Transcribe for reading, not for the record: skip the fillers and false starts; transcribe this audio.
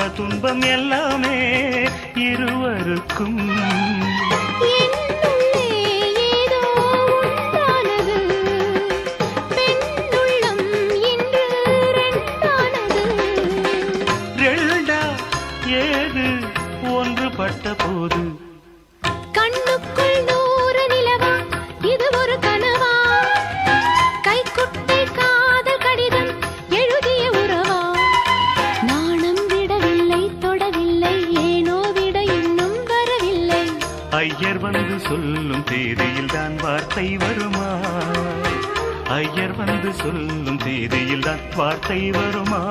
இன்ப துன்பம் எல்லாமே இருவருக்கும். ஏது ஒன்றுபட்ட போது கண்ணுக்குள் 100 நிலவா, இது ஒரு கனவா? கைக்குட்டை காதல் கடிதம் எழுதிய உறவா? நாணம் விடவில்லை, தொடவில்லை, ஏனோ விட இன்னும் வரவில்லை. ஐயர் வந்து சொல்லும் தேதியில் தான் வார்த்தை வருமா? ஐயர் வந்து சொல்லும் தேதியில் தான் வார்த்தை வருமா?